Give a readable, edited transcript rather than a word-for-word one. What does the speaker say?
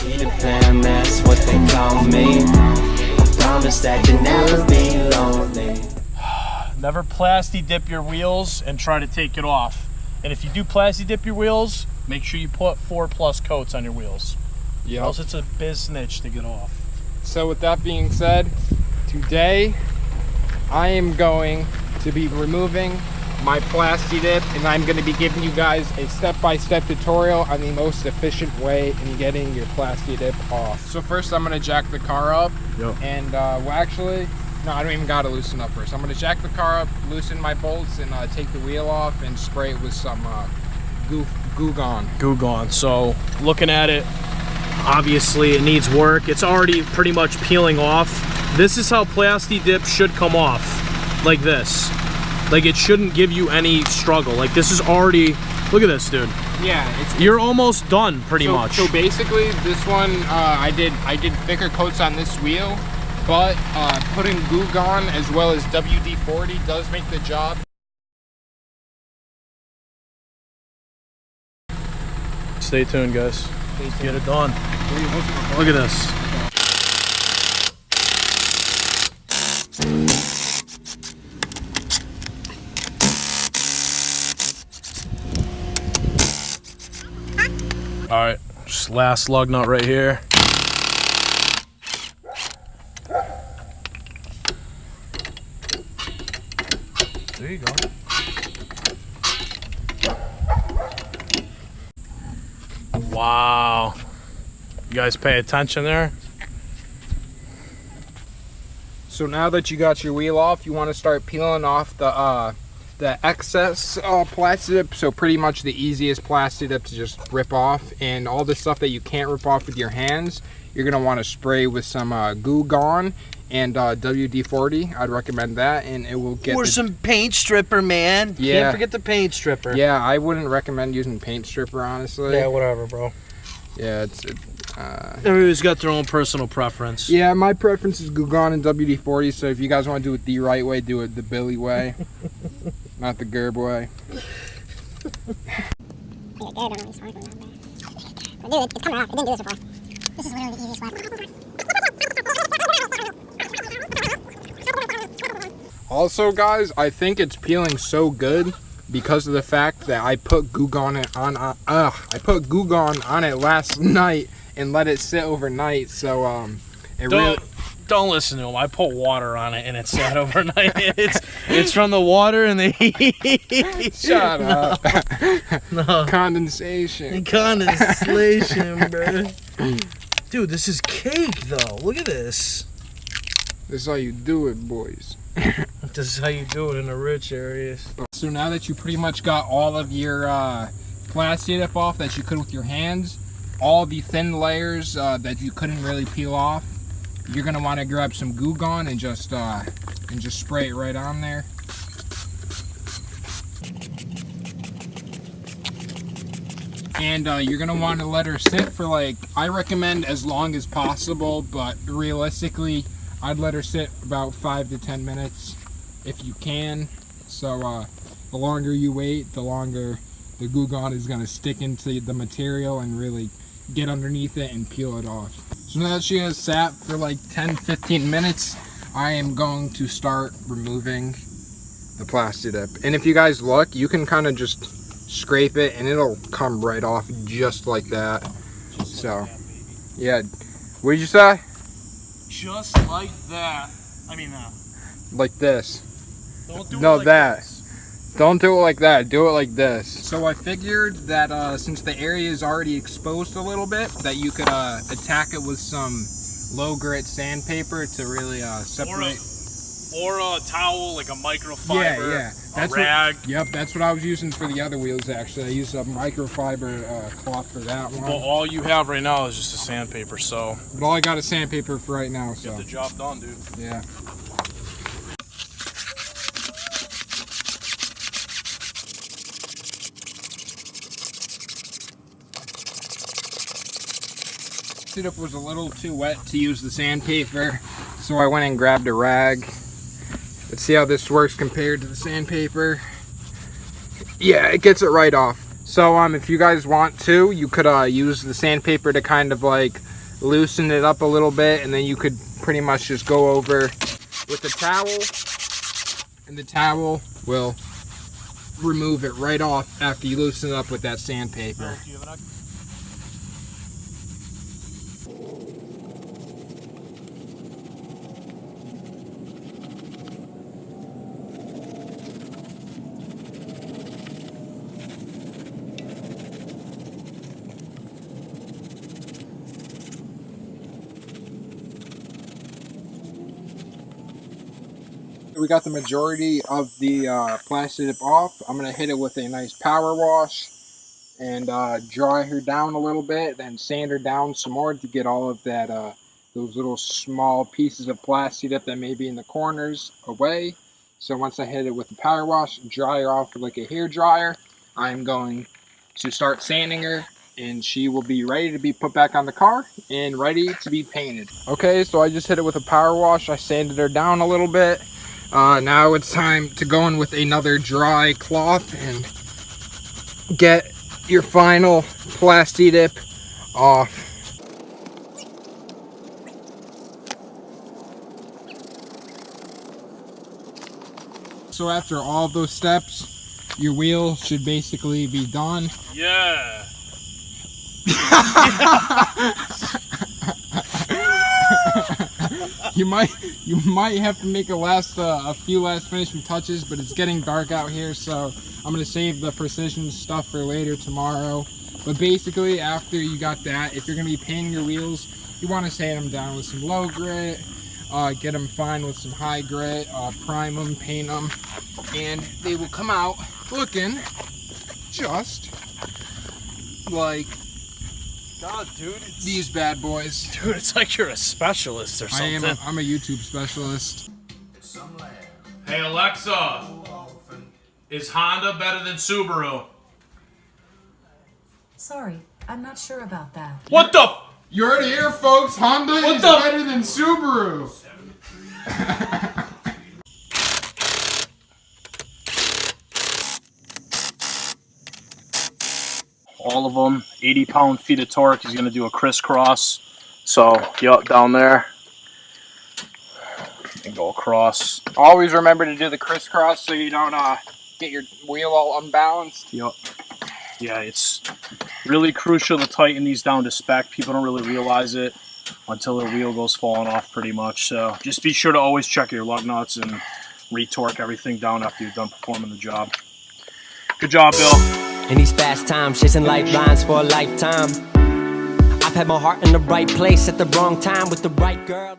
Peter Pan, that's what they call me. I promise that you'll never be lonely. Never plasti dip your wheels and try to take it off. And if you do plasti dip your wheels, make sure you put 4+ coats on your wheels. Yeah. Else it's a biznitch to get off. So with that being said, today I am going to be removing my plasti dip, and I'm going to be giving you guys a step-by-step tutorial on the most efficient way in getting your plasti dip off. So first I'm going to jack the car up. Yep. And well, actually, no, I don't even got to loosen up first. I'm going to jack the car up, loosen my bolts, and take the wheel off and spray it with some Goo Gone. So looking at it, obviously it needs work. It's already pretty much peeling off. This is how plasti dip should come off, like this. Like, it shouldn't give you any struggle. Like, this is already, look at this, dude. Yeah, you're almost done pretty much. So basically, this one I did thicker coats on this wheel, but putting Goo Gone as well as WD-40 does make the job. Stay tuned, guys. Let's get it done. Look at this. All right, just last lug nut right here. There you go. Wow. You guys pay attention there? So now that you got your wheel off, you want to start peeling off the excess plasti dip. So pretty much the easiest plasti dip to just rip off, and all the stuff that you can't rip off with your hands, you're gonna want to spray with some Goo Gone and WD-40. I'd recommend that, and it will get. Or some paint stripper, man. Yeah. Can't forget the paint stripper. Yeah, I wouldn't recommend using paint stripper, honestly. Yeah, whatever, bro. Yeah, everybody's got their own personal preference. Yeah, my preference is Goo Gone and WD-40. So if you guys want to do it the right way, do it the Billy way, not the Gerb way. Dude, it's coming off. It didn't do this before. This is literally the easiest one. Also, guys, I think it's peeling so good because of the fact that I put Goo Gone on it last night and let it sit overnight. So Don't listen to him. I put water on it and it sat overnight. It's from the water and the heat. Shut up. No. Condensation, bro. Dude, this is cake, though. Look at this. This is how you do it, boys. This is how you do it in the rich areas. So now that you pretty much got all of your plasti dip off that you could with your hands, all the thin layers that you couldn't really peel off, you're gonna want to grab some Goo Gone and just spray it right on there. And you're gonna want to let her sit for, like, I recommend as long as possible, but realistically I'd let her sit about 5 to 10 minutes if you can. So the longer you wait, the longer the Goo Gone is gonna stick into the material and really get underneath it and peel it off. So now that she has sat for like 10-15 minutes, I am going to start removing the plasti dip. And if you guys look, you can kind of just scrape it and it'll come right off just like that. So yeah, what did you say? Just like that. I mean, Like this. don't do No, it like that. this. Don't do it like that, do it like this. So I figured that since the area is already exposed a little bit, that you could attack it with some low grit sandpaper to really separate. Or a towel, like a microfiber. Yeah. That's a rag. Yep, that's what I was using for the other wheels, actually. I used a microfiber cloth for that one. Well, all you have right now is just a sandpaper, so. But all I got is sandpaper for right now, so. Get the job done, dude. Yeah. It was a little too wet to use the sandpaper, so I went and grabbed a rag. Let's see how this works compared to the sandpaper. Yeah, it gets it right off. So if you guys want to, you could use the sandpaper to kind of like loosen it up a little bit, and then you could pretty much just go over with the towel, and the towel will remove it right off after you loosen it up with that sandpaper. We got the majority of the Plasti dip off. I'm going to hit it with a nice power wash and dry her down a little bit, then sand her down some more to get all of that those little small pieces of Plasti dip that may be in the corners away. So once I hit it with the power wash, dry her off with like a hair dryer, I'm going to start sanding her, and she will be ready to be put back on the car and ready to be painted. Okay, so I just hit it with a power wash. I sanded her down a little bit. Now it's time to go in with another dry cloth and get your final Plasti dip off. So after all those steps, your wheel should basically be done. Yeah. You might have to make a few last finishing touches, but it's getting dark out here, so I'm gonna save the precision stuff for later tomorrow. But basically, after you got that, if you're gonna be painting your wheels, you want to sand them down with some low grit, get them fine with some high grit, prime them, paint them, and they will come out looking just like God, dude, these bad boys. Dude, it's like you're a specialist or something. I'm a YouTube specialist. Hey Alexa, is Honda better than Subaru? Sorry, I'm not sure about that. What the? You heard it here, folks. Honda is better than Subaru. All of them, 80 pound-feet of torque. He's going to do a crisscross. So, yup, down there. And go across. Always remember to do the crisscross so you don't get your wheel all unbalanced. Yup. Yeah, it's really crucial to tighten these down to spec. People don't really realize it until their wheel goes falling off pretty much. So, just be sure to always check your lug nuts and retorque everything down after you're done performing the job. Good job, Bill. In these fast times, chasing lifelines for a lifetime. I've had my heart in the right place at the wrong time with the right girl.